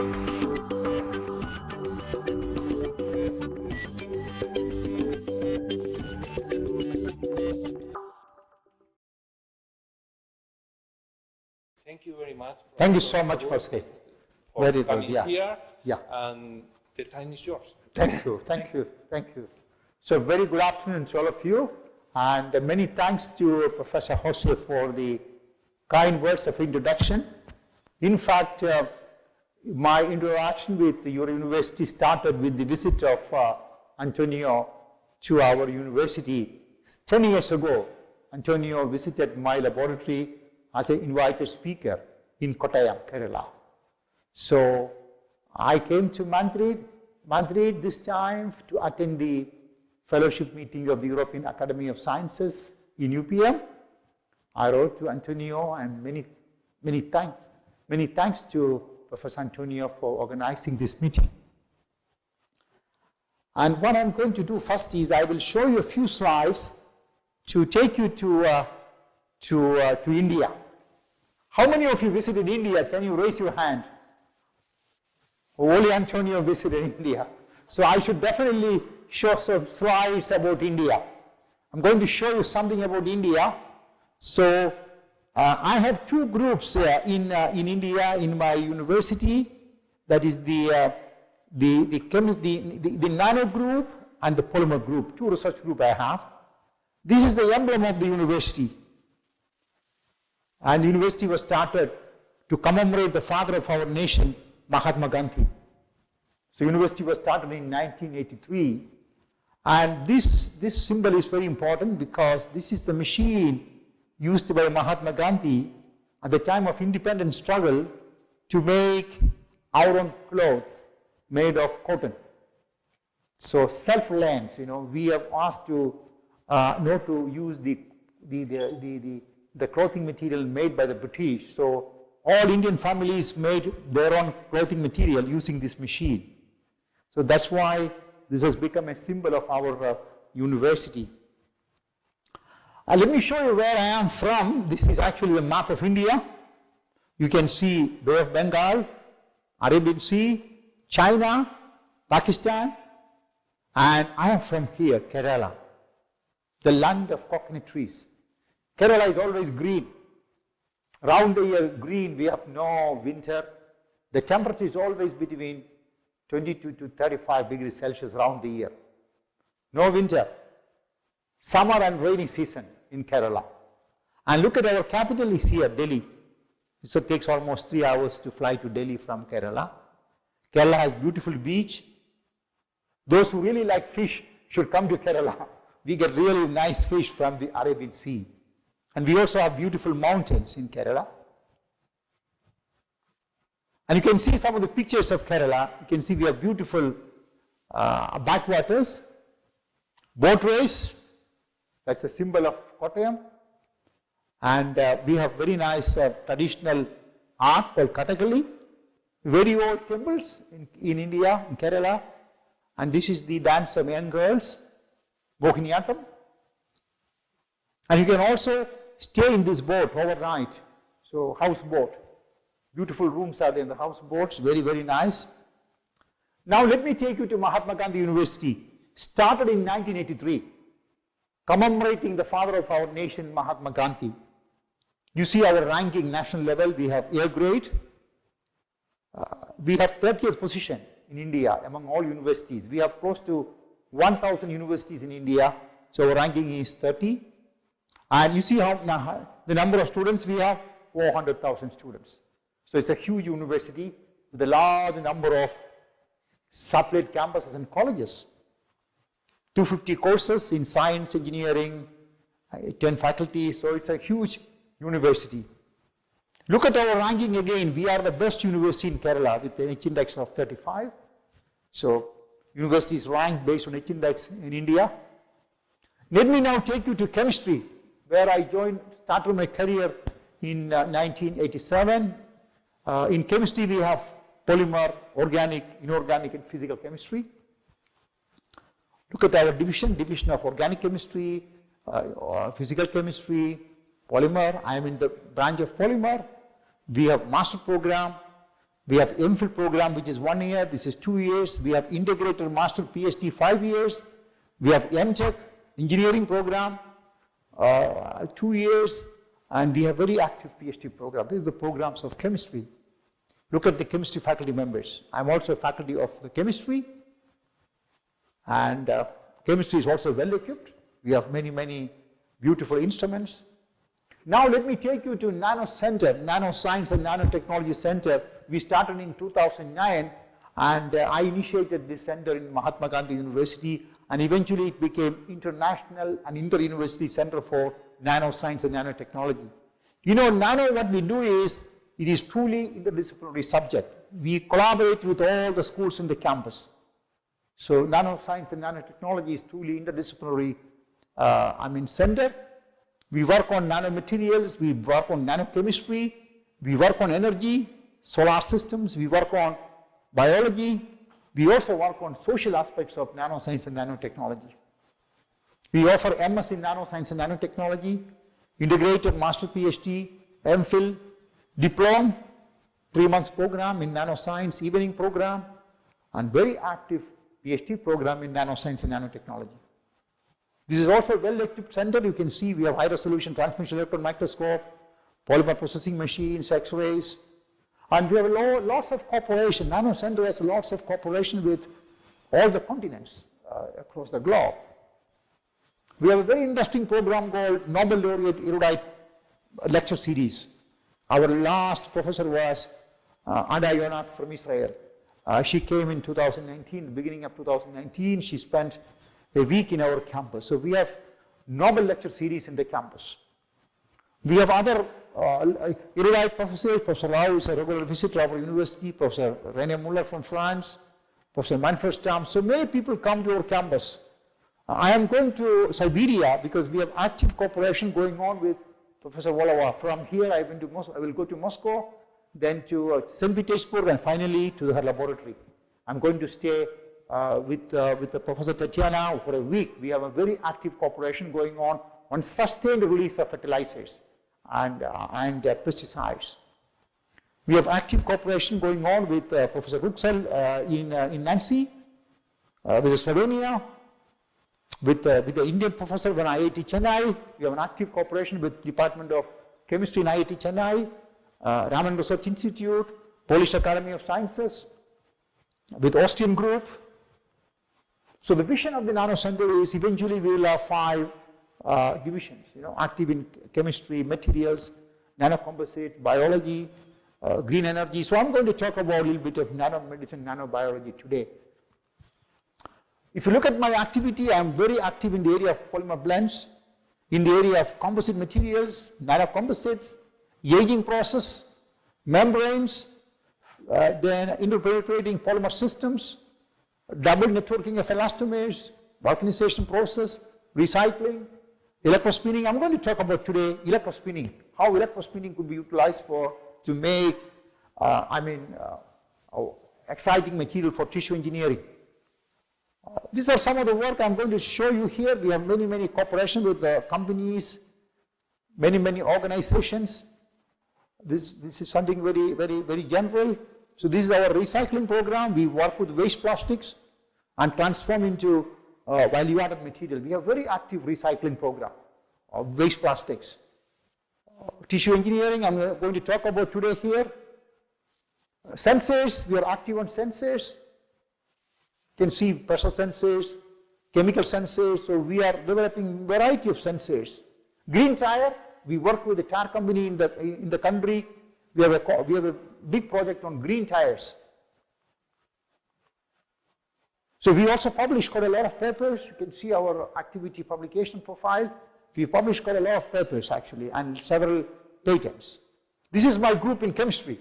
Thank you very much. Thank you so much, Jose. Very good. Here, yeah. And the time is yours. Thank you, thank you, thank you. So very good afternoon to all of you, and many thanks to Professor Jose for the kind words of introduction. In fact, my interaction with your university started with the visit of Antonio to our university 10 years ago. Antonio visited my laboratory as an invited speaker in Kottayam, Kerala. So I came to Madrid this time to attend the fellowship meeting of the European Academy of Sciences in UPM. I wrote to Antonio, and many thanks to Professor Antonio for organizing this meeting. And what I'm going to do first is I will show you a few slides to take you to India. How many of you visited India? Can you raise your hand? Only Antonio visited India. So I should definitely show some slides about India. I'm going to show you something about India. So I have two groups in India in my university. That is the nano group and the polymer group. Two research groups I have. This is the emblem of the university. And the university was started to commemorate the father of our nation, Mahatma Gandhi. So university was started in 1983. And this symbol is very important because this is the machine used by Mahatma Gandhi at the time of independence struggle to make our own clothes made of cotton. So self-reliance, we have asked to not to use the clothing material made by the British. So all Indian families made their own clothing material using this machine. So that's why this has become a symbol of our university. Let me show you where I am from. This is actually a map of India. You can see Bay of Bengal, Arabian Sea, China, Pakistan, and I am from here, Kerala, the land of coconut trees. Kerala is always green. Round the year green, we have no winter. The temperature is always between 22 to 35 degrees Celsius round the year. No winter. Summer and rainy season in Kerala. And look at our capital is here, Delhi. So it takes almost 3 hours to fly to Delhi from Kerala. Kerala has beautiful beach. Those who really like fish should come to Kerala. We get really nice fish from the Arabian Sea. And we also have beautiful mountains in Kerala. And you can see some of the pictures of Kerala. You can see we have beautiful backwaters, boat race, that's a symbol of Kottayam. And we have very nice traditional art called Kathakali, very old temples in India, in Kerala. And this is the dance of young girls, Mohiniyattam. And you can also stay in this boat overnight. So houseboat. Beautiful rooms are there in the houseboats, very, very nice. Now let me take you to Mahatma Gandhi University. Started in 1983, commemorating the father of our nation, Mahatma Gandhi. You see our ranking national level, we have A grade. We have 30th position in India among all universities. We have close to 1,000 universities in India, so our ranking is 30. And you see how the number of students we have, 400,000 students. So it's a huge university with a large number of satellite campuses and colleges. 250 courses in science, engineering, 10 faculties, so it's a huge university. Look at our ranking again. We are the best university in Kerala with an H-index of 35. So universities ranked based on H-index in India. Let me now take you to chemistry, where I started my career in 1987. In chemistry, we have polymer, organic, inorganic, and physical chemistry. Look at our division of organic chemistry, physical chemistry, polymer. I am in the branch of polymer. We have master program, We have MPhil program, which is 1 year. This is 2 years. We have integrated master PhD, 5 years. We have MTech engineering program, 2 years. And we have very active PhD program. These are the programs of chemistry. Look at the chemistry faculty members. I'm also a faculty of the chemistry. And chemistry is also well equipped. We have many, many beautiful instruments. Now let me take you to Nano Center, Nanoscience and Nanotechnology Center. We started in 2009, and I initiated this center in Mahatma Gandhi University, and eventually it became international and inter-university center for nanoscience and nanotechnology. You know, nano, what we do is, it is truly interdisciplinary subject. We collaborate with all the schools in the campus. So nanoscience and nanotechnology is truly interdisciplinary, center. We work on nanomaterials, we work on nanochemistry, we work on energy, solar systems, we work on biology, we also work on social aspects of nanoscience and nanotechnology. We offer MS in nanoscience and nanotechnology, integrated master PhD, MPhil, diploma, 3 months program in nanoscience, evening program, and very active PhD program in nanoscience and nanotechnology. This is also a well-equipped center. You can see we have high-resolution transmission electron microscope, polymer processing machines, X-rays, and we have lots of cooperation. Nano Center has lots of cooperation with all the continents across the globe. We have a very interesting program called Nobel Laureate Erudite Lecture Series. Our last professor was Ada Yonat from Israel. She came in 2019, the beginning of 2019. She spent a week in our campus. So we have Nobel Lecture Series in the campus. We have other erudite professors. Professor Rao is a regular visitor of our university. Professor René Muller from France. Professor Manfred Stamm. So many people come to our campus. I am going to Siberia because we have active cooperation going on with Professor Volova. From here I will go to Moscow, then to St. Petersburg, and finally to her laboratory. I'm going to stay with Professor Tatiana for a week. We have a very active cooperation going on sustained release of fertilizers and pesticides. We have active cooperation going on with Professor Ruxel in Nancy, with Slovenia, with the Indian professor from IIT Chennai. We have an active cooperation with Department of Chemistry in IIT Chennai, Raman Research Institute, Polish Academy of Sciences, with Austrian group. So the vision of the Nano Center is eventually we will have 5 divisions, active in chemistry, materials, nanocomposite, biology, green energy. So I'm going to talk about a little bit of nanomedicine, nanobiology today. If you look at my activity, I'm very active in the area of polymer blends, in the area of composite materials, nanocomposites, aging process, membranes, then interpenetrating polymer systems, double networking of elastomers, vulcanization process, recycling, electrospinning. I'm going to talk about today electrospinning, how electrospinning could be utilized to make exciting material for tissue engineering. These are some of the work I'm going to show you here. We have many, many cooperation with companies, many, many organizations. This is something very, very, very general. So this is our recycling program. We work with waste plastics and transform into value-added material. We have very active recycling program of waste plastics. Tissue engineering, I'm going to talk about today here. Sensors, we are active on sensors. You can see pressure sensors, chemical sensors. So we are developing variety of sensors. Green tire, we work with the tire company in the country. We have a big project on green tires. So we also publish quite a lot of papers. You can see our activity publication profile. We publish quite a lot of papers actually and several patents. This is my group in chemistry.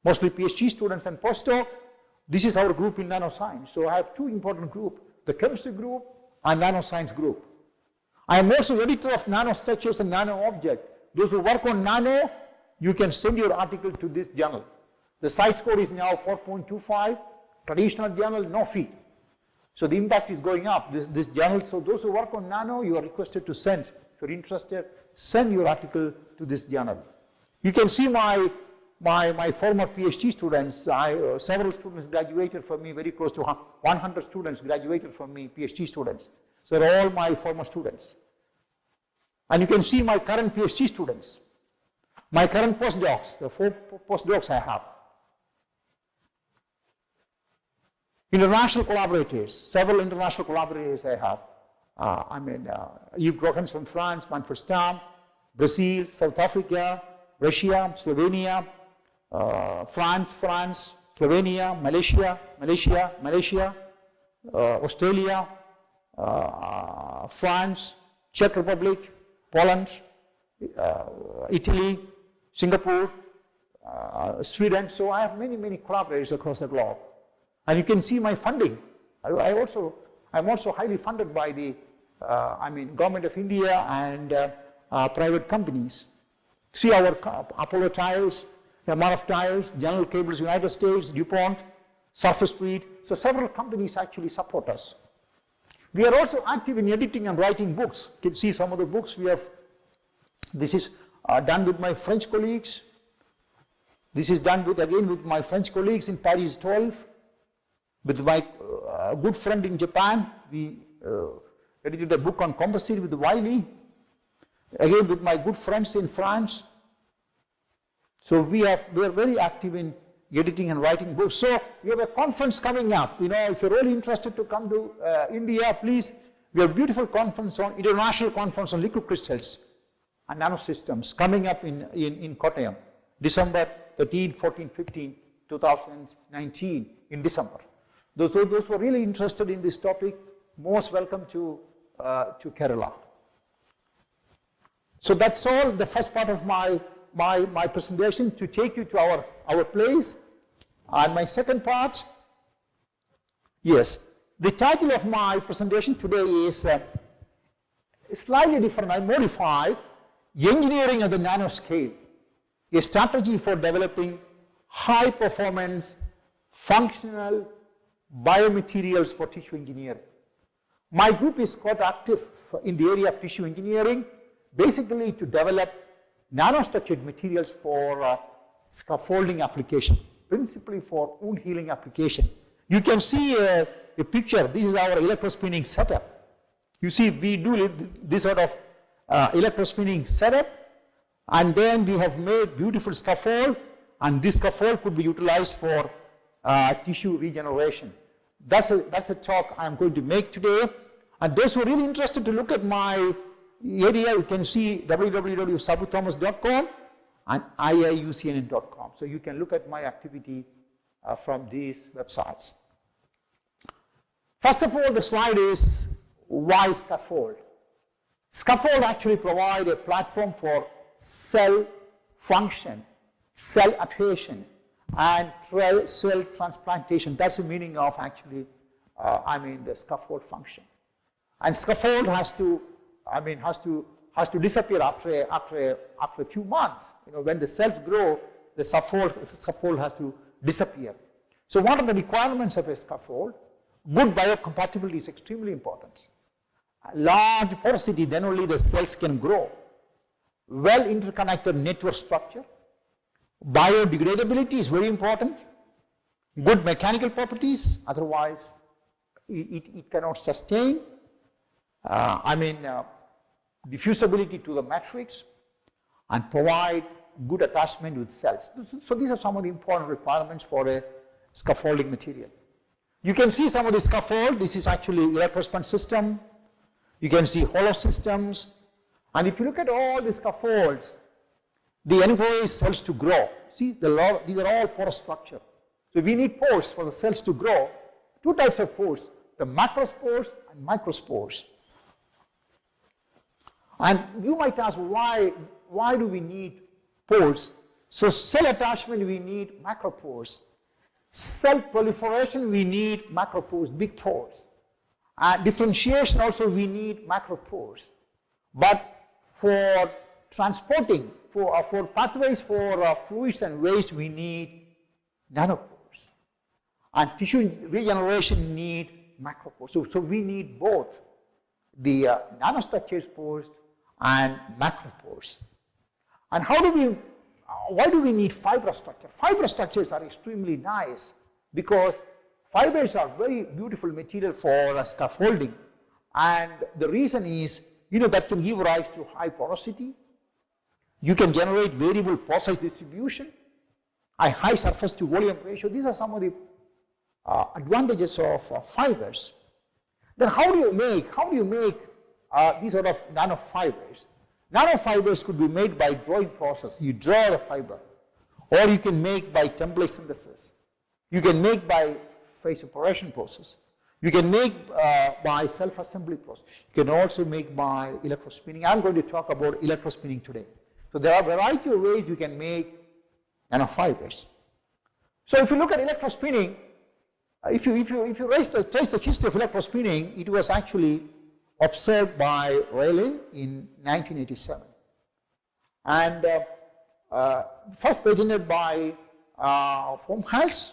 Mostly PhD students and postdoc. This is our group in nanoscience. So I have 2 important groups, the chemistry group and nanoscience group. I am also editor of nanostructures and nano object. Those who work on nano, you can send your article to this journal. The CITES code is now 4.25. Traditional journal, no fee. So the impact is going up, this journal. So those who work on nano, you are requested to send. If you're interested, send your article to this journal. You can see my my former PhD students, several students graduated from me, very close to 100 students graduated from me, PhD students. So they're all my former students. And you can see my current PhD students, my current postdocs, the 4 postdocs I have. International collaborators, several international collaborators I have. Yves Grohens from France, Manfred Stamm, Brazil, South Africa, Russia, Slovenia, France, Slovenia, Malaysia, Australia, France, Czech Republic, Poland, Italy, Singapore, Sweden. So I have many collaborators across the globe. And you can see my funding. I'm also highly funded by the government of India and private companies. See our Apollo tires, MRF tires, General Cables United States, DuPont, Surface Fleet. So several companies actually support us. We are also active in editing and writing books. You can see some of the books we have. This is done with my French colleagues. This is done again with my French colleagues in Paris 12. With my good friend in Japan, we edited a book on composite with Wiley. Again with my good friends in France. So we are very active in editing and writing books. So we have a conference coming up. If you're really interested to come to India, please. We have a beautiful international conference on liquid crystals and nanosystems coming up in Kottayam, December 13, 14, 15, 2019 in December. Those who are really interested in this topic, most welcome to Kerala. So that's all the first part of my presentation, to take you to our place. And my second part, yes, the title of my presentation today is slightly different. I modified Engineering at the Nanoscale, a strategy for developing high performance functional biomaterials for tissue engineering. My group is quite active in the area of tissue engineering, basically to develop nanostructured materials for scaffolding application, principally for wound healing application. You can see a picture. This is our electrospinning setup. You see, we do this sort of electrospinning setup, and then we have made beautiful scaffold, and this scaffold could be utilized for tissue regeneration. That's a talk I'm going to make today. And those who are really interested to look at my area, you can see www.sabuthomas.com and iiucnn.com. So you can look at my activity from these websites. First of all, the slide is why scaffold. Scaffold actually provide a platform for cell function, cell adhesion, and cell transplantation. That's the meaning of actually, the scaffold function. And scaffold has to disappear after a few months. When the cells grow, the scaffold has to disappear. So what are the requirements of a scaffold? Good biocompatibility is extremely important. Large porosity, then only the cells can grow. Well interconnected network structure. Biodegradability is very important. Good mechanical properties, otherwise it cannot sustain. Diffusibility to the matrix, and provide good attachment with cells. So these are some of the important requirements for a scaffolding material. You can see some of the scaffold. This is actually electrospun system. You can see hollow systems. And if you look at all the scaffolds, the encourage cells to grow. See, these are all porous structure. So we need pores for the cells to grow. Two types of pores, the macrospores and microspores. And you might ask, why do we need pores? So cell attachment, we need macropores. Cell proliferation, we need macropores, big pores. And differentiation also, we need macropores. But for transporting, for pathways for fluids and waste, we need nanopores. And tissue regeneration need macropores. So we need both the nanostructured pores and macropores. And how do we why do we need fiber structure? Fiber structures are extremely nice because fibers are very beautiful material for scaffolding, and the reason is, that can give rise to high porosity. You can generate variable pore distribution, a high surface to volume ratio. These are some of the advantages of fibers. Then how do you make these sort of nanofibers? Nanofibers could be made by drawing process. You draw the fiber, or you can make by template synthesis. You can make by phase separation process. You can make by self-assembly process. You can also make by electrospinning. I'm going to talk about electrospinning today. So there are a variety of ways you can make nanofibers. So if you look at electrospinning, if you trace the history of electrospinning, it was actually observed by Rayleigh in 1987, and first patented by Fromhals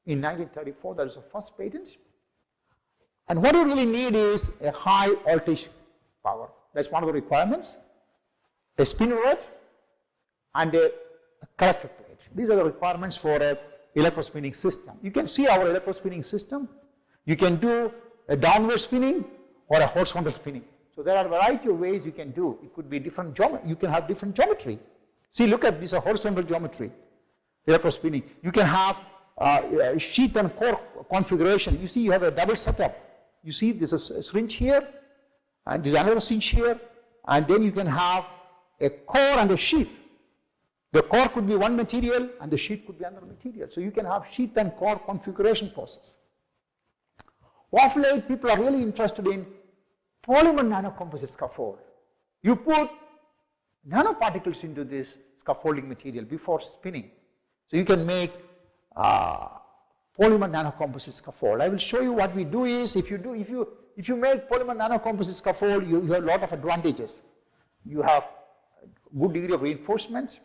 in 1934. That is the first patent. And what you really need is a high voltage power. That's one of the requirements. A spin rod and a collector plate. These are the requirements for a electrospinning system. You can see our electrospinning system. You can do a downward spinning or a horizontal spinning. So there are a variety of ways you can do. It could be different geometry. You can have different geometry. See, look at this horizontal geometry, electrospinning. You can have sheath and core configuration. You see, you have a double setup. You see, this is a syringe here, and there's another syringe here, and then you can have a core and a sheath. The core could be one material, and the sheath could be another material. So you can have sheath and core configuration process. Of late, people are really interested in polymer nanocomposite scaffold. You put nanoparticles into this scaffolding material before spinning. So you can make polymer nanocomposite scaffold. I will show you what we do is, if you make polymer nanocomposite scaffold, you have a lot of advantages. You have good degree of reinforcement,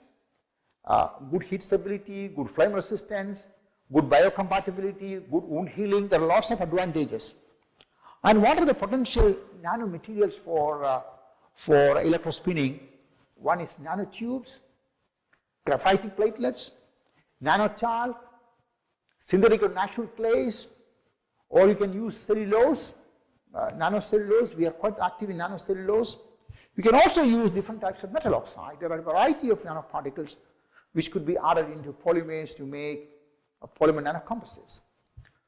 good heat stability, good flame resistance, good biocompatibility, good wound healing. There are lots of advantages. And what are the potential nanomaterials for electrospinning? One is nanotubes, graphitic platelets, nanotalc, synthetic or natural clays, or you can use cellulose, nanocellulose. We are quite active in nanocellulose. You can also use different types of metal oxide. There are a variety of nanoparticles which could be added into polymers to make polymer nanocomposites.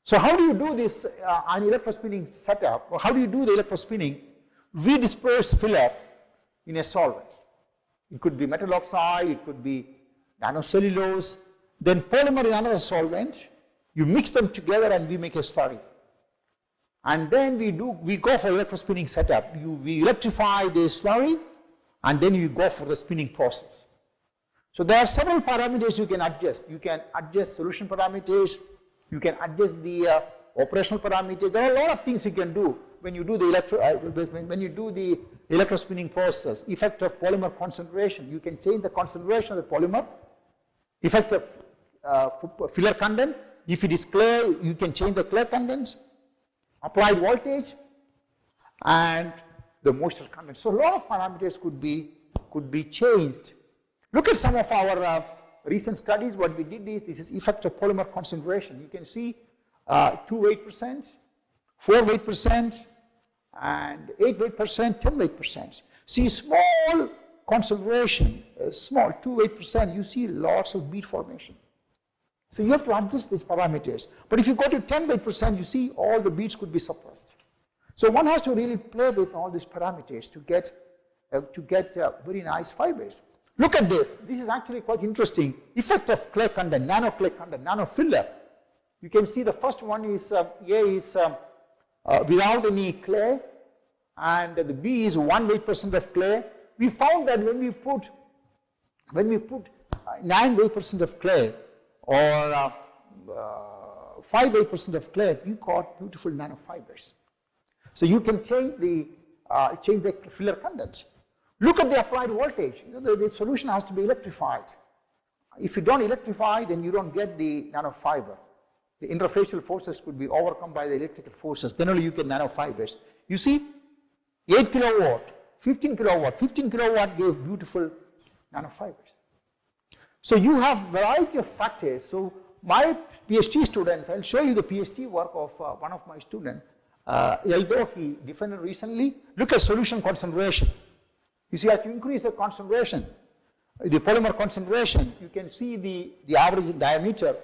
So how do you do this on electrospinning setup? Or how do you do the electrospinning? We disperse filler in a solvent. It could be metal oxide, it could be nanocellulose, then polymer in another solvent. You mix them together and we make a slurry. And then we go for electrospinning setup. We electrify the slurry and then you go for the spinning process. So there are several parameters you can adjust. You can adjust solution parameters, you can adjust the operational parameters. There are a lot of things you can do when you do the electrospinning process. Effect of polymer concentration. You can change the concentration of the polymer. Effect of filler content. If it is clay, you can change the clay contents. Applied voltage and the moisture content. So a lot of parameters could be changed. Look at some of our recent studies. What we did is, this is effect of polymer concentration. You can see 2 weight%, 4 weight%, and 8 weight%, 10 weight%. See small concentration, small 2 weight%, you see lots of bead formation. So you have to adjust these parameters. But if you go to 10 weight%, you see all the beads could be suppressed. So one has to really play with all these parameters to get very nice fibers. Look at this. This is actually quite interesting. Effect of clay content, nano clay content, nano filler. You can see the first one is without any clay, and the B is 1 weight% of clay. We found that when we put 9 weight% of clay or 5 weight% of clay, we got beautiful nanofibers. So you can change the filler contents. Look at the applied voltage. The solution has to be electrified. If you don't electrify, then you don't get the nanofiber. The interfacial forces could be overcome by the electrical forces. Then only you get nanofibers. You see, 8 kilowatt, 15 kilowatt. 15 kilowatt gave beautiful nanofibers. So you have variety of factors. So my PhD students, I'll show you the PhD work of one of my students, although he defended recently. Look at solution concentration. You see, as you increase the concentration, the polymer concentration, you can see the average diameter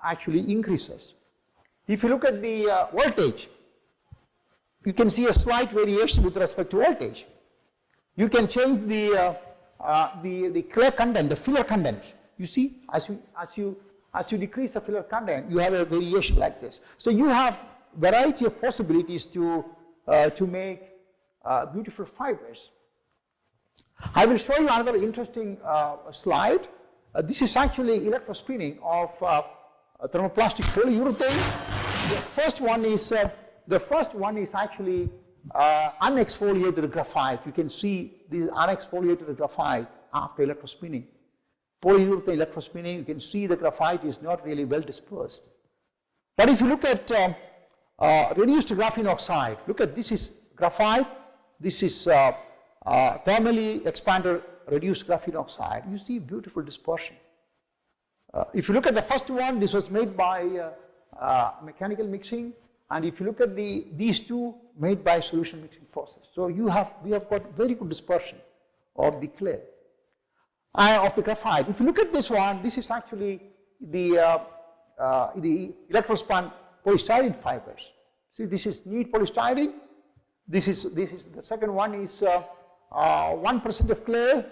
actually increases. If you look at the voltage, you can see a slight variation with respect to voltage. You can change the clay content, the filler content. You see, as you decrease the filler content, you have a variation like this. So you have variety of possibilities to make beautiful fibers. I will show you another interesting slide. This is actually electrospinning of thermoplastic polyurethane. The first one is actually unexfoliated graphite. You can see the unexfoliated graphite after electrospinning. Polyurethane electrospinning, you can see the graphite is not really well dispersed. But if you look at reduced graphene oxide, look at this is graphite, this is thermally expanded reduced graphene oxide. You see beautiful dispersion. If you look at the first one, this was made by mechanical mixing, and if you look at these two, made by solution mixing process. So we have got very good dispersion of the clay, of the graphite. If you look at this one, this is actually the electrospun polystyrene fibers. See, this is neat polystyrene. This is the second one is 1% of clay.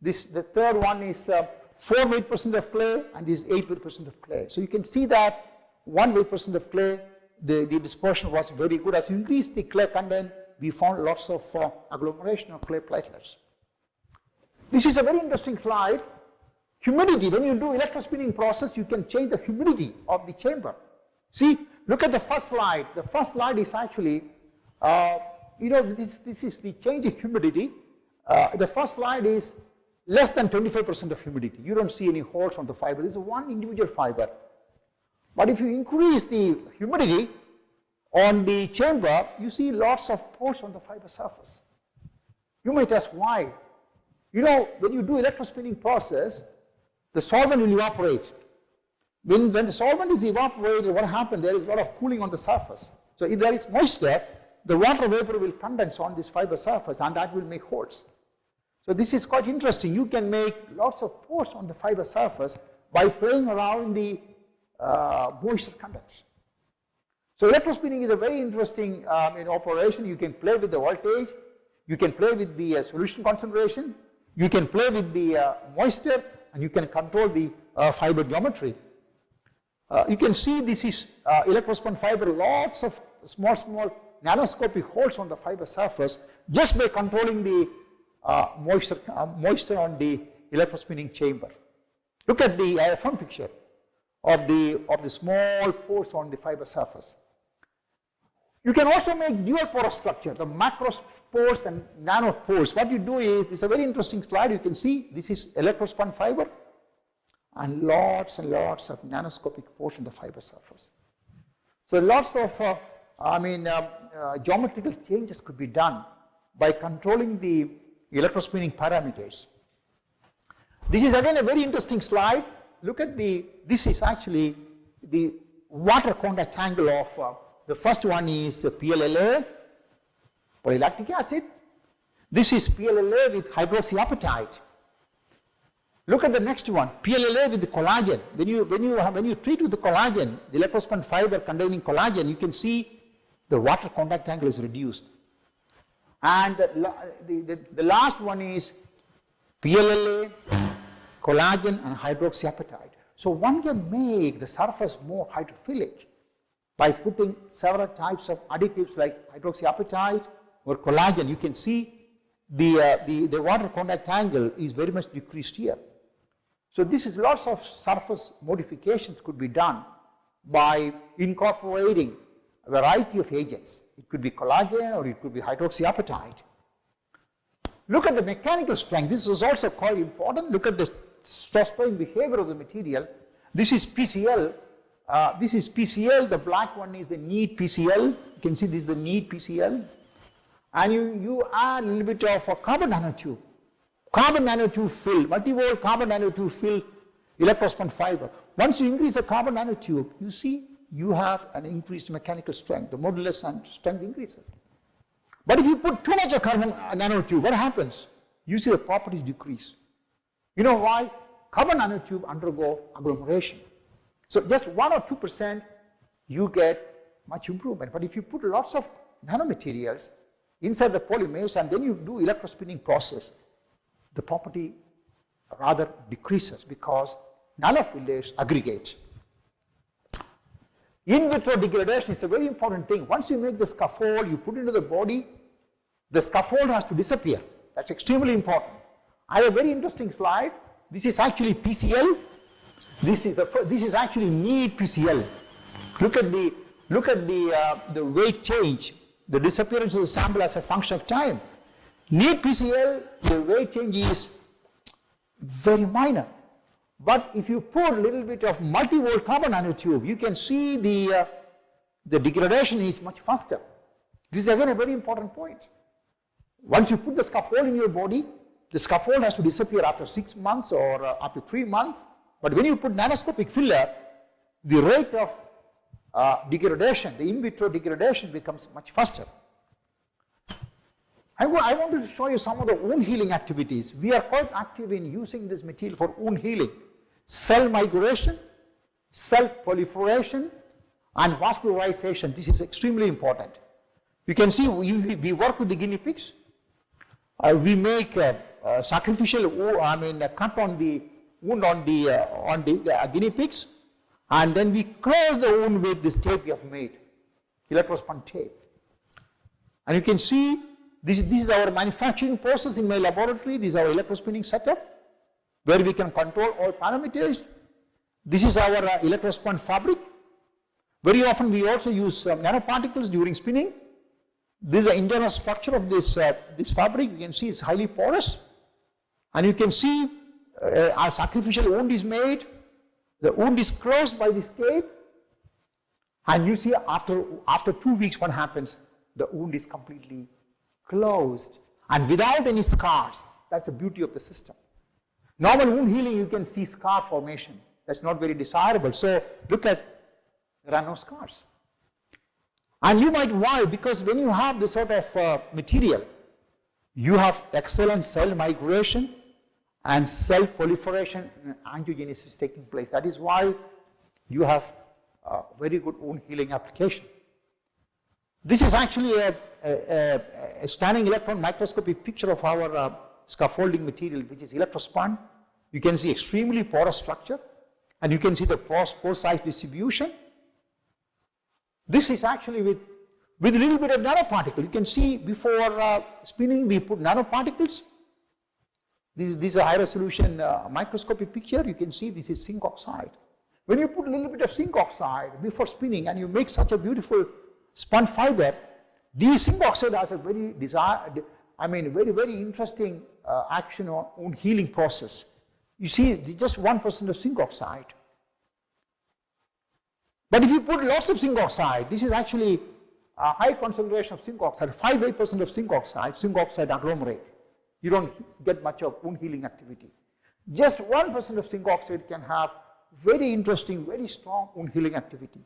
The third one is 4 weight% of clay, and this is 8 weight% of clay. So you can see that 1 weight% of clay, the dispersion was very good. As you increase the clay content, we found lots of agglomeration of clay platelets. This is a very interesting slide. Humidity, when you do electrospinning process, you can change the humidity of the chamber. See, look at the first slide. The first slide is actually, this is the change in humidity. The first slide is less than 25% of humidity. You don't see any holes on the fiber. This is one individual fiber. But if you increase the humidity on the chamber, you see lots of pores on the fiber surface. You might ask why. When you do electrospinning process, the solvent will evaporate. When the solvent is evaporated, what happens? There is a lot of cooling on the surface. So if there is moisture, the water vapor will condense on this fiber surface, and that will make holes. So this is quite interesting. You can make lots of pores on the fiber surface by playing around the moisture contents. So electrospinning is a very interesting operation. You can play with the voltage, you can play with the solution concentration, you can play with the moisture, and you can control the fiber geometry. You can see this is electrospun fiber, lots of small nanoscopic holes on the fiber surface just by controlling the moisture on the electrospinning chamber. Look at the IFM picture of the small pores on the fiber surface. You can also make dual porous structure, the macro pores and nano pores. What you do is, this is a very interesting slide. You can see this is electrospun fiber and lots of nanoscopic pores on the fiber surface. So lots of geometrical changes could be done by controlling the electrospinning parameters. This is again a very interesting slide. Look at this is actually the water contact angle of, the first one is the PLLA, polylactic acid. This is PLLA with hydroxyapatite. Look at the next one, PLLA with the collagen. When you treat with the collagen, the electrospun fiber containing collagen, you can see the water contact angle is reduced. And the last one is PLLA, collagen, and hydroxyapatite. So one can make the surface more hydrophilic by putting several types of additives like hydroxyapatite or collagen. You can see the water contact angle is very much decreased here. So this is lots of surface modifications could be done by incorporating a variety of agents. It could be collagen or it could be hydroxyapatite. Look at the mechanical strength. This is also quite important. Look at the stress strain behavior of the material. This is PCl. The black one is the neat PCl. You can see this is the neat PCl. And you add a little bit of a carbon nanotube. Carbon nanotube fill, multi-wall carbon nanotube fill electrospun fiber. Once you increase the carbon nanotube, you see you have an increased mechanical strength. The modulus and strength increases. But if you put too much of carbon nanotube, what happens? You see the properties decrease. You know why? Carbon nanotube undergo agglomeration. So just 1 or 2%, you get much improvement. But if you put lots of nanomaterials inside the polymers and then you do electrospinning process, the property rather decreases because nanofillers aggregate. In vitro degradation is a very important thing. Once you make the scaffold, you put it into the body, the scaffold has to disappear. That's extremely important. I have a very interesting slide. This is actually PCL. This is actually neat PCL. Look at the weight change, the disappearance of the sample as a function of time. Neat PCL, the weight change is very minor. But if you put a little bit of multi-volt carbon nanotube, you can see the degradation is much faster. This is again a very important point. Once you put the scaffold in your body, the scaffold has to disappear after 6 months or after 3 months. But when you put nanoscopic filler, the rate of degradation, the in vitro degradation becomes much faster. I want to show you some of the wound healing activities. We are quite active in using this material for wound healing. Cell migration, cell proliferation, and vascularization. This is extremely important. You can see we work with the guinea pigs. We make sacrificial cut on the wound on the guinea pigs, and then we close the wound with this tape we have made, electrospun tape. And you can see this is our manufacturing process in my laboratory. This is our electrospinning setup, where we can control all parameters. This is our electrospun fabric. Very often we also use nanoparticles during spinning. This is the internal structure of this fabric. You can see it's highly porous. And you can see our sacrificial wound is made. The wound is closed by this tape. And you see after 2 weeks what happens? The wound is completely closed and without any scars. That's the beauty of the system. Normal wound healing, you can see scar formation. That's not very desirable. So look at, there are no scars. And you might, why? Because when you have this sort of material, you have excellent cell migration and cell proliferation and angiogenesis taking place. That is why you have a very good wound healing application. This is actually a scanning electron microscopy picture of our scaffolding material, which is electrospun. You can see extremely porous structure, and you can see the pore size distribution. This is actually with a little bit of nanoparticle. You can see before spinning, we put nanoparticles. This is a high resolution microscopy picture. You can see this is zinc oxide. When you put a little bit of zinc oxide before spinning and you make such a beautiful spun fiber, this zinc oxide has a very very interesting action on healing process. You see, just 1% of zinc oxide. But if you put lots of zinc oxide, this is actually a high concentration of zinc oxide, 5-8% of zinc oxide agglomerate. You don't get much of wound healing activity. Just 1% of zinc oxide can have very interesting, very strong wound healing activity.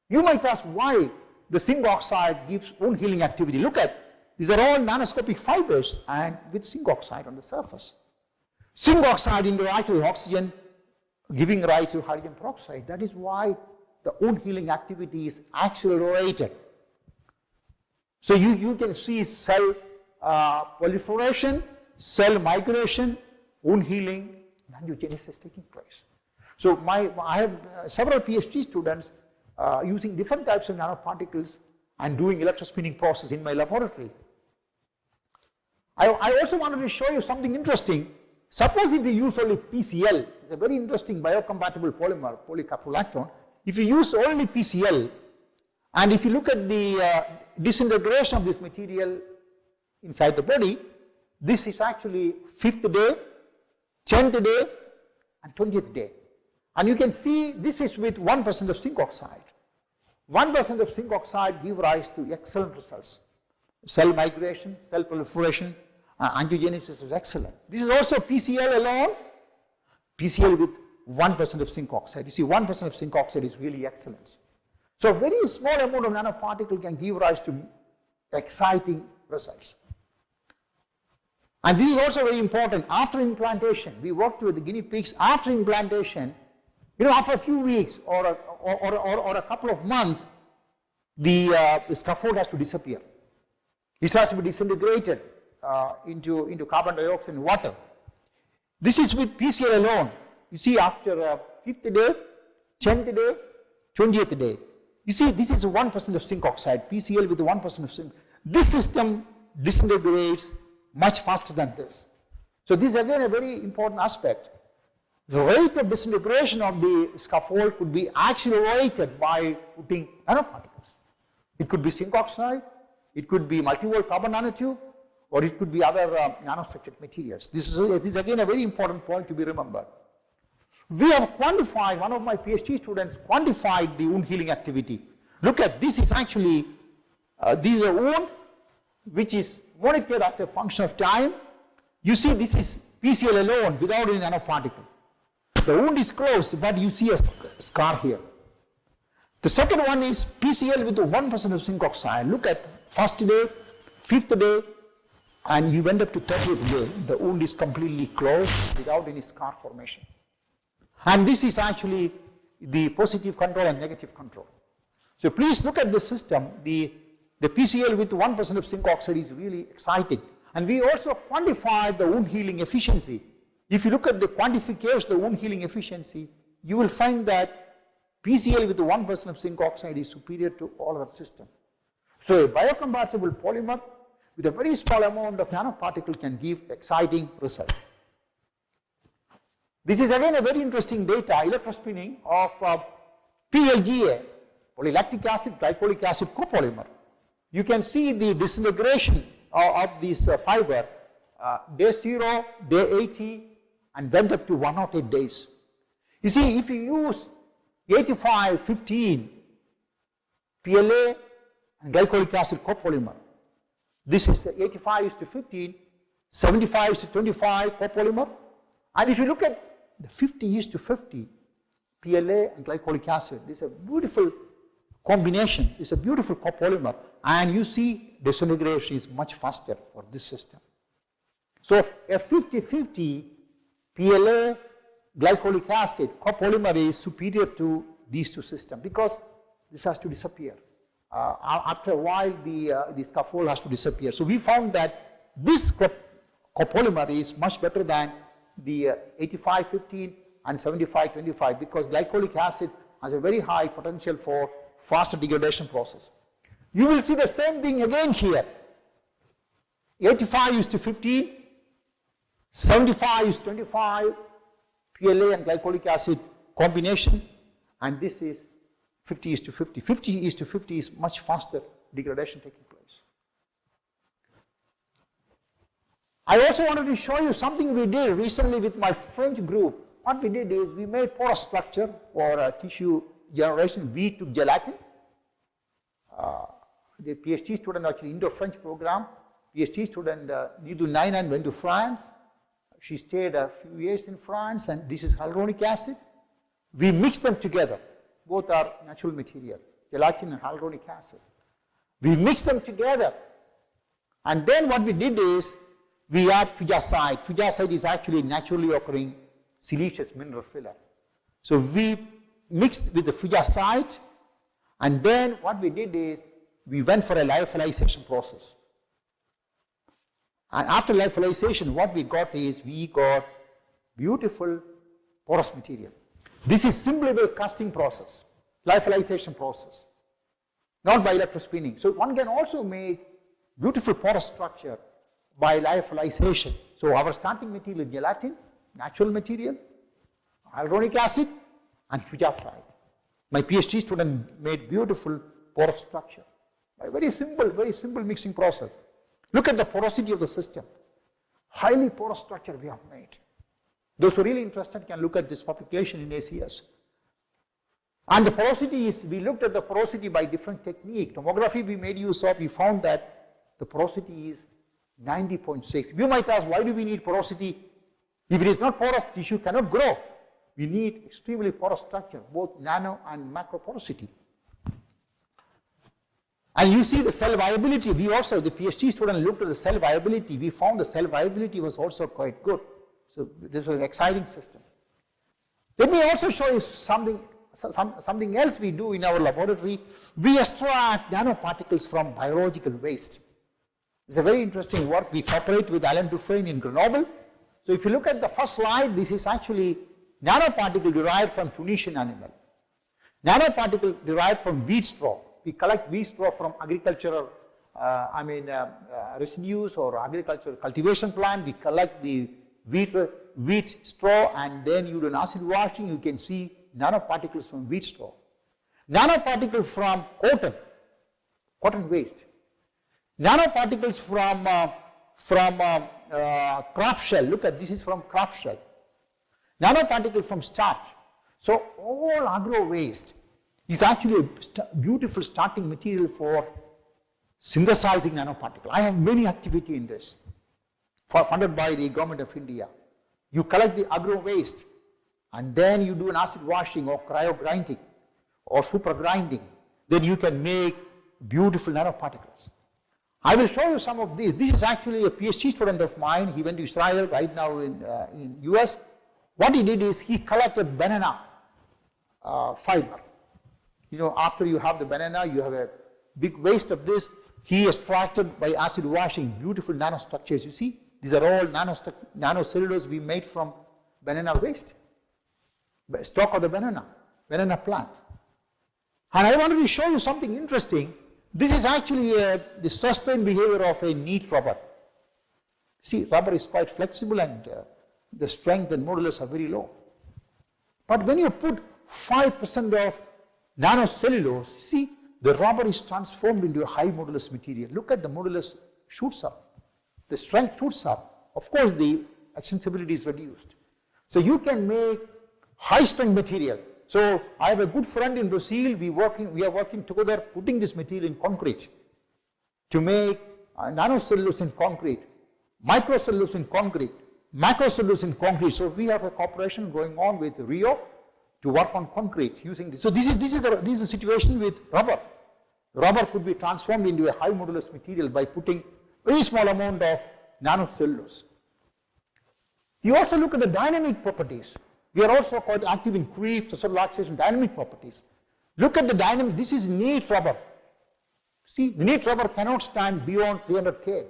You might ask why the zinc oxide gives wound healing activity. Look at, these are all nanoscopic fibers and with zinc oxide on the surface. Zinc oxide interacts with oxygen, giving rise to hydrogen peroxide. That is why the wound healing activity is accelerated. So you can see cell proliferation, cell migration, wound healing, and angiogenesis taking place. So I have several PhD students using different types of nanoparticles and doing electrospinning process in my laboratory. I also wanted to show you something interesting. Suppose if you use only PCL, it's a very interesting biocompatible polymer, Polycaprolactone. If you use only PCL, and if you look at the disintegration of this material inside the body, this is actually 5th day, 10th day, and 20th day. And you can see this is with 1% of zinc oxide. 1% of zinc oxide give rise to excellent results. Cell migration, cell proliferation, angiogenesis is excellent. This is also PCL alone. PCL with 1% of zinc oxide. You see, 1% of zinc oxide is really excellent. So a very small amount of nanoparticle can give rise to exciting results. And this is also very important. After implantation, we worked with the guinea pigs. After implantation, after a few weeks or a couple of months, the scaffold has to disappear. This has to be disintegrated into carbon dioxide and water. This is with PCL alone. You see, after 5th day, 10th day, 20th day. You see, this is 1% of zinc oxide, PCL with 1% of zinc. This system disintegrates much faster than this. So this is again a very important aspect. The rate of disintegration of the scaffold could be accelerated by putting nanoparticles. It could be zinc oxide, it could be multi-wall carbon nanotube, or it could be other nanostructured materials. This is again a very important point to be remembered. We have quantified, one of my PhD students quantified the wound healing activity. Look at this is actually, this is a wound which is monitored as a function of time. You see this is PCL alone without any nanoparticle. The wound is closed, but you see a scar here. The second one is PCL with 1% of zinc oxide. Look at 1st day, 5th day, and you went up to 30th day. The wound is completely closed without any scar formation. And this is actually the positive control and negative control. So please look at the system. The PCL with 1% of zinc oxide is really exciting. And we also quantified the wound healing efficiency. If you look at the quantification, the wound healing efficiency, you will find that PCL with 1% of zinc oxide is superior to all other systems. So a biocompatible polymer with a very small amount of nanoparticle can give exciting result. This is again a very interesting data, electrospinning of PLGA, polylactic acid, glycolic acid copolymer. You can see the disintegration of this fiber, day 0, day 80, and went up to 108 days. You see, if you use 85-15 PLA and glycolic acid copolymer, this is 85:15, 75:25 copolymer. And if you look at the 50:50 PLA and glycolic acid, this is a beautiful combination, it's a beautiful copolymer, and you see disintegration is much faster for this system. So a 50:50 PLA glycolic acid copolymer is superior to these two systems because this has to disappear. After a while, the scaffold has to disappear. So we found that this copolymer is much better than the 85:15 and 75:25 because glycolic acid has a very high potential for faster degradation process. You will see the same thing again here. 85:15, 75:25 PLA and glycolic acid combination, and this is 50:50. 50:50 is much faster degradation taking place. I also wanted to show you something we did recently with my French group. What we did is we made porous structure for tissue generation. We took gelatin. The PhD student, actually Indo-French program, PhD student Nidhu Nainan went to France. She stayed a few years in France, and this is hyaluronic acid. We mixed them together. Both are natural material, gelatin and hyaluronic acid. We mixed them together, and then what we did is we add fugicide. Fugicide is actually naturally occurring siliceous mineral filler. So we mixed with the fugicide, and then what we did is we went for a lyophilization process. And after lyophilization, what we got is we got beautiful porous material. This is simply by casting process, lyophilization process, not by electrospinning. So one can also make beautiful porous structure by lyophilization. So our starting material is gelatin, natural material, hyaluronic acid, and fugicide. My PhD student made beautiful porous structure. A very simple mixing process. Look at the porosity of the system. Highly porous structure we have made. Those who are really interested can look at this publication in ACS. And the porosity is, we looked at the porosity by different technique. Tomography we made use of, we found that the porosity is 90.6. You might ask, why do we need porosity? If it is not porous, tissue cannot grow. we need extremely porous structure, both nano and macro porosity. And you see the cell viability, the PhD student looked at the cell viability, we found the cell viability was also quite good. So this was an exciting system. Let me also show you something else we do in our laboratory. We extract nanoparticles from biological waste. It's a very interesting work. We cooperate with Alan Dufresne in Grenoble. So if you look at the first slide, this is actually nanoparticle derived from Tunisian animal. Nanoparticle derived from wheat straw. We collect wheat straw from agricultural residues or agricultural cultivation plant. We collect the wheat straw and then you do an acid washing. You can see nanoparticles from wheat straw. Nanoparticles from cotton waste. Nanoparticles from craft shell. Look at this is from craft shell. Nanoparticles from starch. So all agro waste is actually a beautiful starting material for synthesizing nanoparticles. I have many activity in this, funded by the government of India. You collect the agro waste and then you do an acid washing or cryo grinding or super grinding. Then you can make beautiful nanoparticles. I will show you some of these. This is actually a PhD student of mine. He went to Israel, right now in US. What he did is he collected banana fiber. You know, after you have the banana, you have a big waste of this. He extracted by acid washing beautiful nanostructures. You see, these are all nanocellulose we made from banana waste, stalk of the banana plant. And I wanted to show you something interesting. This is actually the sustained behavior of a neat rubber. See, rubber is quite flexible and the strength and modulus are very low. But when you put 5% of nanocellulose, see, the rubber is transformed into a high modulus material. Look at the modulus shoots up. The strength shoots up. Of course, the extensibility is reduced. So you can make high strength material. So I have a good friend in Brazil. We are working together putting this material in concrete to make nanocellulose in concrete, microcellulose in concrete, macrocellulose in concrete. So we have a cooperation going on with Rio to work on concrete using this. So this is the situation with rubber. Rubber could be transformed into a high modulus material by putting very small amount of nanocellulose. You also look at the dynamic properties. We are also quite active in creep, social relaxation, dynamic properties. Look at the dynamic. This is neat rubber. See, the neat rubber cannot stand beyond 300 K.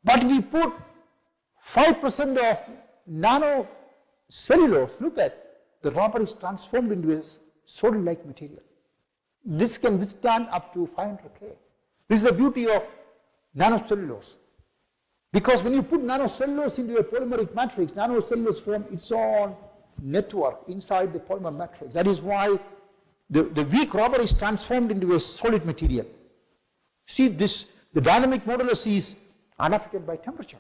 But we put 5% of nanocellulose. Look at the rubber is transformed into a solid-like material. This can withstand up to 500 K. This is the beauty of nanocellulose. Because when you put nanocellulose into a polymeric matrix, nanocellulose forms its own network inside the polymer matrix. That is why the weak rubber is transformed into a solid material. See, the dynamic modulus is unaffected by temperature,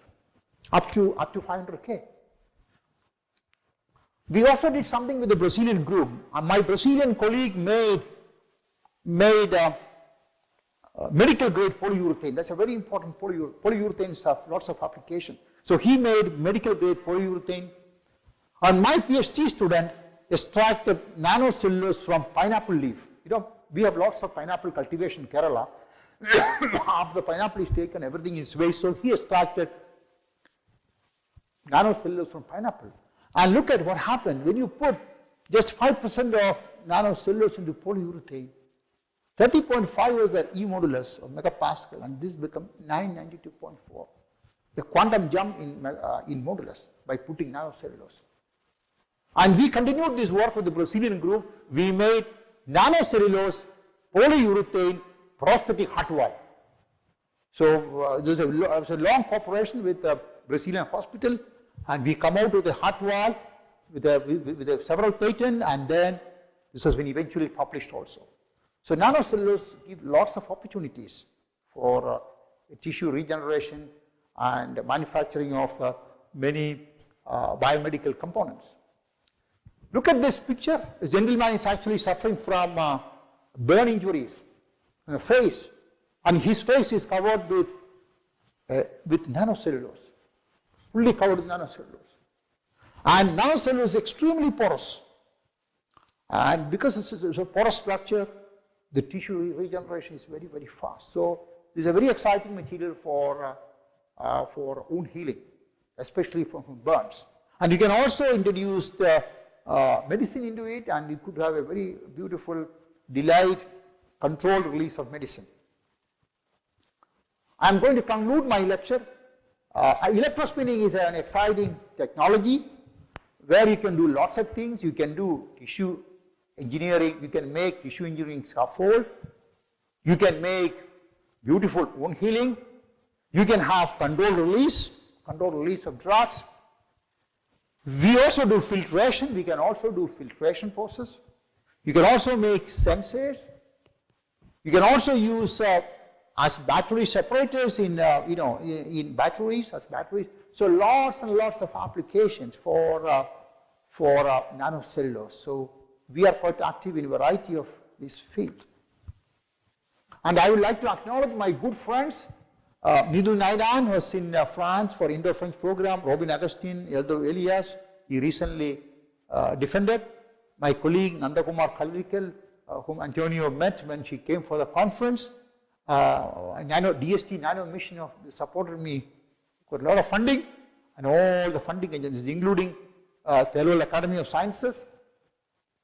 up to 500 K. We also did something with the Brazilian group. My Brazilian colleague made medical grade polyurethane. That's a very important polyurethanes have lots of application. So he made medical grade polyurethane. And my PhD student extracted nanocellulose from pineapple leaf. You know, we have lots of pineapple cultivation in Kerala. After the pineapple is taken, everything is waste. So he extracted nanocellulose from pineapple. And look at what happened when you put just 5% of nanocellulose into polyurethane. 30.5 was the E modulus of megapascal, and this became 992.4. The quantum jump in modulus by putting nanocellulose. And we continued this work with the Brazilian group. We made nanocellulose, polyurethane, prosthetic heart valve. So there was a long cooperation with the Brazilian hospital, and we come out with a heart valve with several patents, and then this has been eventually published also. So nanocellulose give lots of opportunities for tissue regeneration and manufacturing of many biomedical components. Look at this picture. This gentleman is actually suffering from burn injuries in the face, and his face is covered with nanocellulose, fully covered with nanocellulose. And nanocellulose is extremely porous. And because it's a porous structure, the tissue regeneration is very, very fast. So this is a very exciting material for wound healing, especially from burns. And you can also introduce the medicine into it, and you could have a very beautiful, delayed, controlled release of medicine. I'm going to conclude my lecture. Electrospinning is an exciting technology where you can do lots of things. You can do tissue engineering, you can make tissue engineering scaffold, you can make beautiful wound healing, you can have controlled release of drugs. We also do filtration, we can also do filtration process. You can also make sensors. You can also use as battery separators in batteries, as batteries. So lots and lots of applications for nanocellulose. So we are quite active in a variety of this field. And I would like to acknowledge my good friends, Nidhu Naidan was in France for Indo-French program, Robin Agustin, Eldo Elias, he recently defended. My colleague Nandakumar Kalvikal, whom Antonio met when she came for the conference, DST Nano Mission supported me with a lot of funding, and all the funding agencies, including the Academy of Sciences,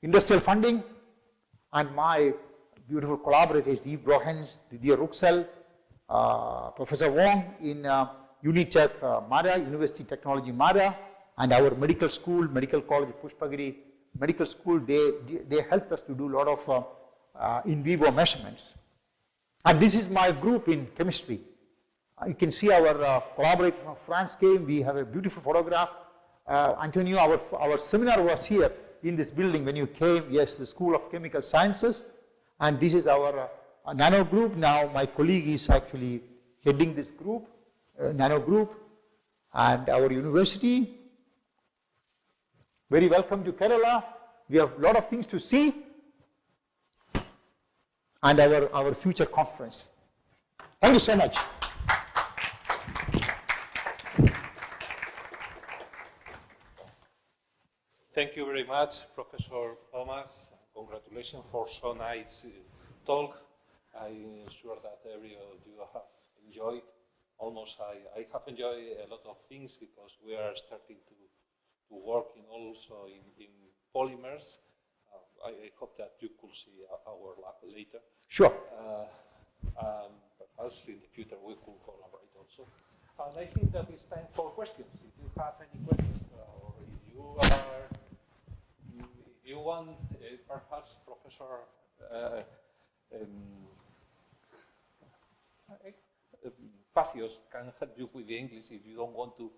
industrial funding, and my beautiful collaborators, Yves Brohens, Didier Ruxel, Professor Wong in Unitech Mara, University Technology Mara, and our medical school, Medical College Pushpagiri Medical School, they helped us to do a lot of in vivo measurements. And this is my group in chemistry. You can see our collaborator from France came. We have a beautiful photograph. Antonio, our seminar was here in this building when you came. Yes, the School of Chemical Sciences. And this is our nano group. Now my colleague is actually heading this group, nano group, and our university. Very welcome to Kerala. We have a lot of things to see. And our future conference. Thank you so much. Thank you very much, Professor Thomas. Congratulations for so nice talk. I'm sure that every of you have enjoyed. Almost I have enjoyed a lot of things because we are starting to work also in polymers. I hope that you could see our lab later. Sure. Perhaps in the future we could collaborate also. And I think that it's time for questions. If you have any questions, or if you want, perhaps Professor Pacios can help you with the English if you don't want to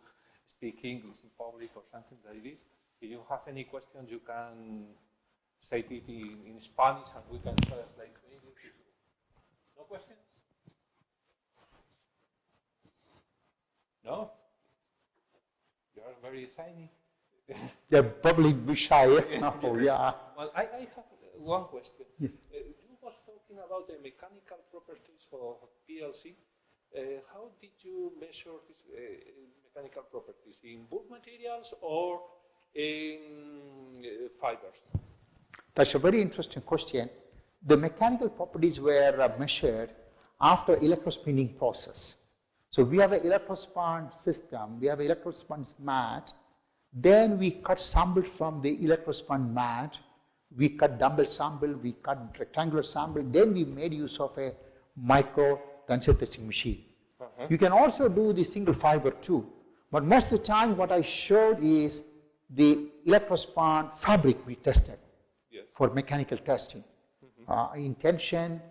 speak English in public or something like this. If you have any questions, you can say it in Spanish and we can translate to English. No questions? No? You are very shiny. They're probably shy. Oh, yeah. Well, I have one question. Yeah. You was talking about the mechanical properties of PLC. How did you measure these mechanical properties? In bulk materials or in fibers? That's a very interesting question. The mechanical properties were measured after electrospinning process. So we have an electrospun system, we have an electrospun mat, then we cut sample from the electrospun mat, we cut dumbbell sample, we cut rectangular sample, then we made use of a micro tensor testing machine. You can also do the single fiber too, but most of the time what I showed is the electrospun fabric we tested. Yes. For mechanical testing. In tension,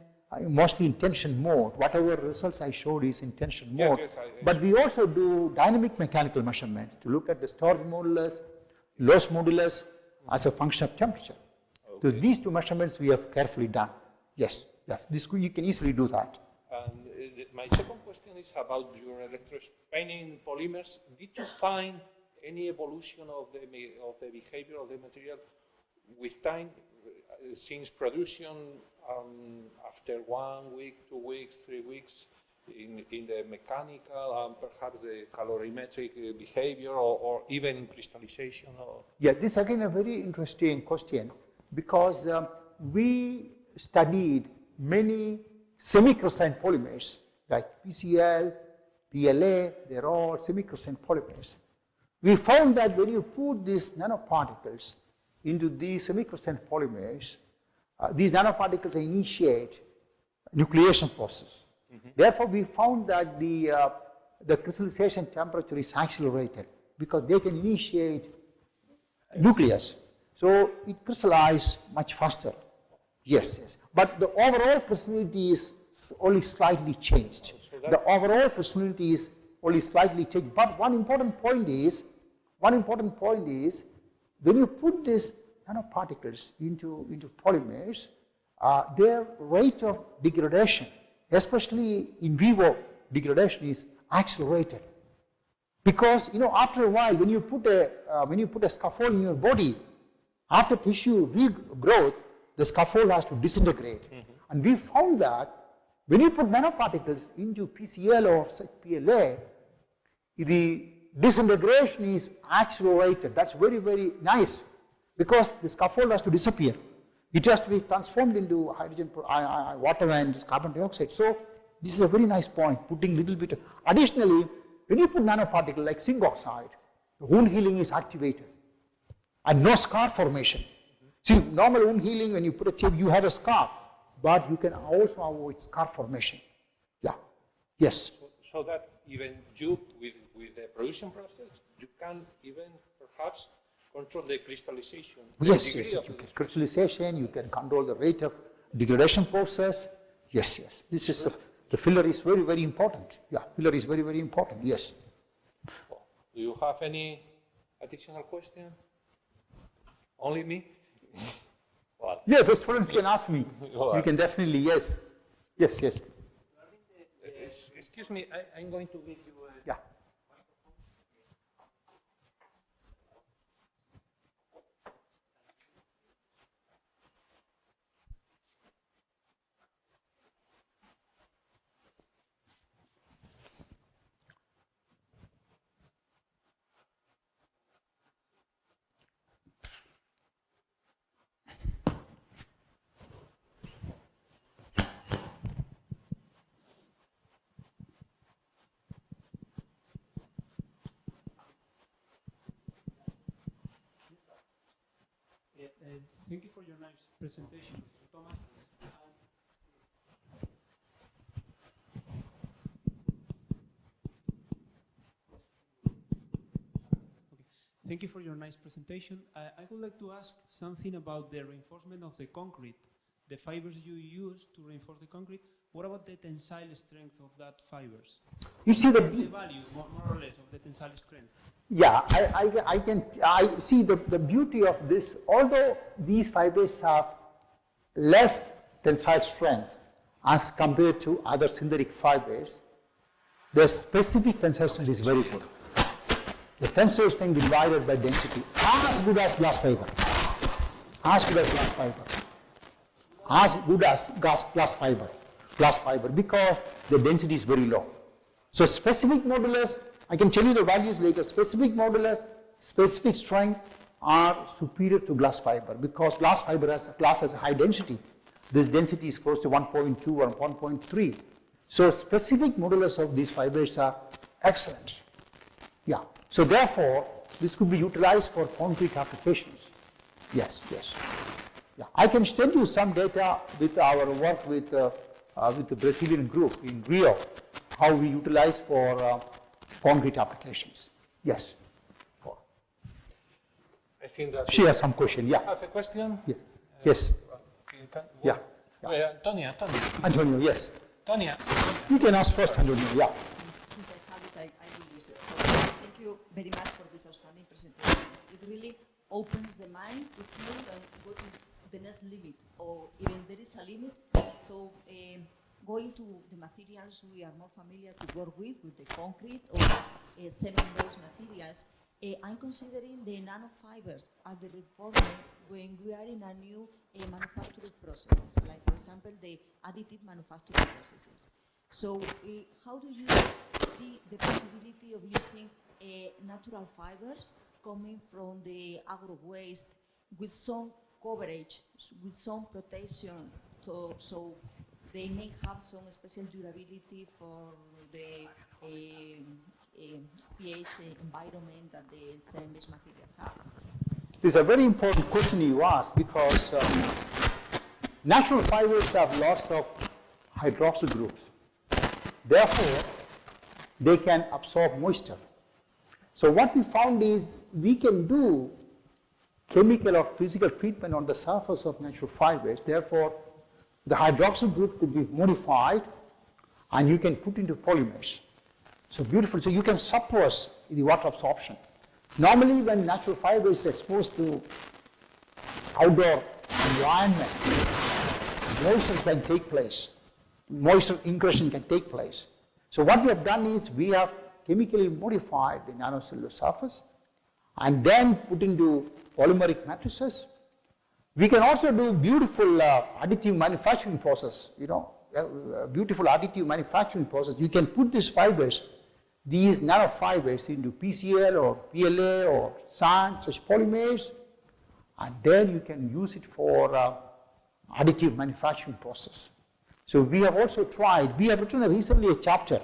mostly in tension mode. Whatever results I showed is in tension mode. Yes, but we also do dynamic mechanical measurements to look at the storage modulus, loss modulus as a function of temperature. Okay. So these two measurements we have carefully done. Yes, yes. You can easily do that. And my second question is about your electrospinning polymers. Did you find any evolution of the behavior of the material with time, since production, after 1 week, 2 weeks, 3 weeks? in the mechanical and perhaps the calorimetric behavior or even in crystallization? Or? Yeah, this is again a very interesting question because we studied many semi-crystalline polymers like PCl, PLA, they're all semi-crystalline polymers. We found that when you put these nanoparticles into these semi-crystalline polymers, these nanoparticles initiate nucleation process. Therefore, we found that the crystallization temperature is accelerated because they can initiate nucleus. So it crystallizes much faster. Yes, yes. But the overall crystallinity is only slightly changed. The overall crystallinity is only slightly changed. But one important point is, when you put these nanoparticles into polymers, their rate of degradation, especially in vivo degradation, is accelerated. Because after a while, when you put a scaffold in your body, after tissue regrowth, the scaffold has to disintegrate. And we found that when you put nanoparticles into PCl or PLA, the disintegration is accelerated. That's very, very nice because the scaffold has to disappear. It has to be transformed into hydrogen, water and carbon dioxide. So this is a very nice point, putting little bit. Additionally, when you put nanoparticle like zinc oxide, the wound healing is activated and no scar formation. See, normal wound healing, when you put a chip, you have a scar, but you can also avoid scar formation. Yeah, yes. So that even you, with the production process, you can even perhaps control the crystallization. Yes, yes, you can. Crystallization, you can control the rate of degradation process. Yes, yes. This is the filler is very, very important. Yeah, filler is very, very important. Yes. Do you have any additional question? Only me? Well, yes, the students can ask me. You can definitely, yes. Yes, yes. Excuse me, I'm going to give you a... Yeah. Thank you for your nice presentation, Mr. Thomas. Thank you for your nice presentation. I would like to ask something about the reinforcement of the concrete. The fibers you use to reinforce the concrete, what about the tensile strength of that fibers? You see the value, more or less, of the tensile strength? Yeah, I see the beauty of this. Although these fibers have less tensile strength as compared to other synthetic fibers, the specific tensile strength is very good. The tensile strength divided by density, as good as glass fiber. As good as glass fiber. As good as glass fiber, because the density is very low. So specific modulus, I can tell you the values later. Specific modulus, specific strength are superior to glass fiber because glass fiber has a high density. This density is close to 1.2 or 1.3. So specific modulus of these fibers are excellent. Yeah. So therefore, this could be utilized for concrete applications. Yes, yes. Yeah. I can send you some data with our work with the Brazilian group in Rio, how we utilize for concrete applications. Yes. I think that she has some question. Yeah. Have a question? Yeah. Yes. Yeah. Antonio, yes. Tonia. You can ask first, Antonio. Yeah. Since I have it, I will use it. So thank you very much for this outstanding presentation. It really opens the mind to think what is the next limit, or even there is a limit. So going to the materials we are more familiar to work with the concrete or cement-based materials, I'm considering the nanofibers as the reformer when we are in a new manufacturing process, like for example the additive manufacturing processes. So how do you see the possibility of using natural fibers coming from the agro waste with some coverage, with some protection, so they may have some special durability for the pH environment that the cement-based material have? This is a very important question you ask, because natural fibers have lots of hydroxyl groups. Therefore, they can absorb moisture. So what we found is we can do chemical or physical treatment on the surface of natural fibers. Therefore, the hydroxyl group could be modified and you can put into polymers. So beautiful. So you can suppress the water absorption. Normally, when natural fiber is exposed to outdoor environment, moisture can take place. Moisture ingression can take place. So what we have done is we have chemically modified the nanocellular surface and then put into polymeric matrices. We can also do beautiful additive manufacturing process, beautiful additive manufacturing process. You can put these fibers, these nanofibers, into PCl or PLA or sand, such polymers, and then you can use it for additive manufacturing process. So we have also tried, we have written recently a chapter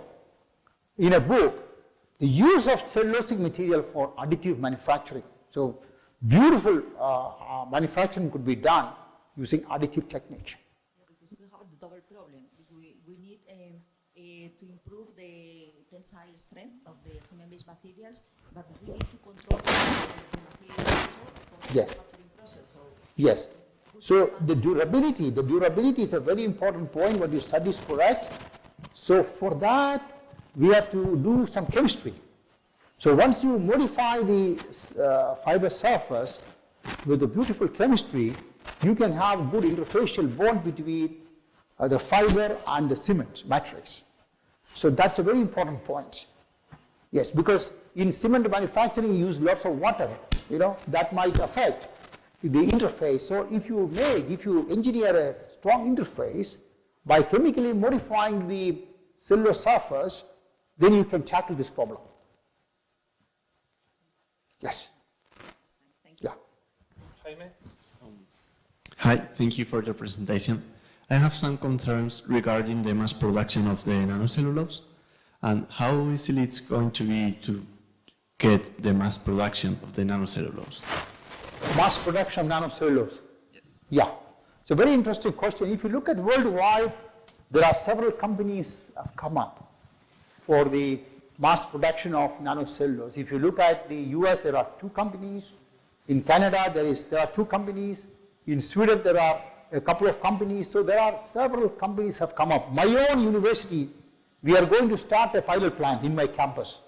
in a book, the use of cellulosic material for additive manufacturing. So beautiful manufacturing could be done using additive technique. Yeah, because we have the double problem. We need to improve the tensile strength of the cement-based materials, but we need to control the materials also for the manufacturing process. So yes. So the durability is a very important point. What you said is correct. So for that, we have to do some chemistry. So once you modify the fiber surface with a beautiful chemistry, you can have good interfacial bond between the fiber and the cement matrix. So that's a very important point. Yes, because in cement manufacturing you use lots of water, that might affect the interface. So if you engineer a strong interface by chemically modifying the cellular surface, then you can tackle this problem. Yes. Thank you. Yeah. Jaime? Hi, thank you for your presentation. I have some concerns regarding the mass production of the nanocellulose and how easily it's going to be to get the mass production of the nanocellulose. Mass production of nanocellulose? Yes. Yeah. It's a very interesting question. If you look at worldwide, there are several companies have come up for the mass production of nanocellulose. If you look at the US, there are 2 companies. In Canada, there are 2 companies. In Sweden, there are a couple of companies. So there are several companies have come up. My own university, we are going to start a pilot plant in my campus,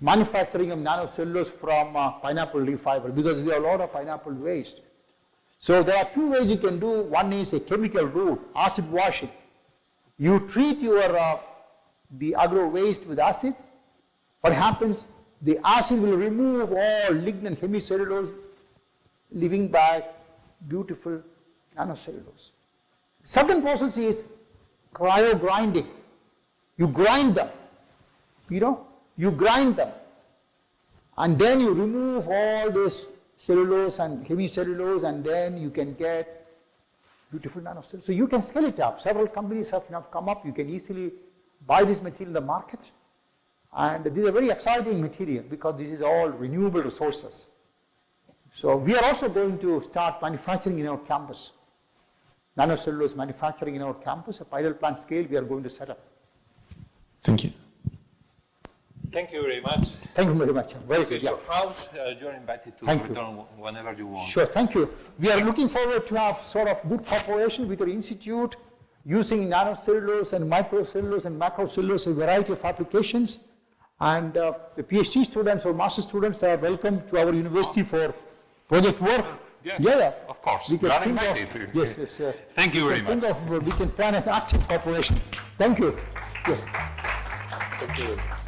manufacturing of nanocellulose from pineapple leaf fiber, because we have a lot of pineapple waste. So there are 2 ways you can do. One is a chemical route, acid washing. You treat your the agro waste with acid. What happens? The acid will remove all lignin hemicellulose, leaving back beautiful nanocellulose. Second process is cryo grinding. You grind them, you grind them, and then you remove all this cellulose and hemicellulose, and then you can get beautiful nanocellulose. So you can scale it up. Several companies have come up. You can easily buy this material in the market. And this is a very exciting material because this is all renewable resources. So we are also going to start manufacturing in our campus. Nanocellulose manufacturing in our campus, a pilot plant scale we are going to set up. Thank you. Thank you very much. Thank you very much. Very This good. is your house. You're invited to Thank you. return whenever you want. Sure, thank you. We are looking forward to have sort of good cooperation with your institute using nanocellulose and microcellulose and macrocellulose, a variety of applications. And the PhD students or master students are welcome to our university for project work. Yes, Yeah. of course. We You can are think invited. of, yes. Thank you very much. We can plan an active cooperation. Thank you. Yes. Thank you.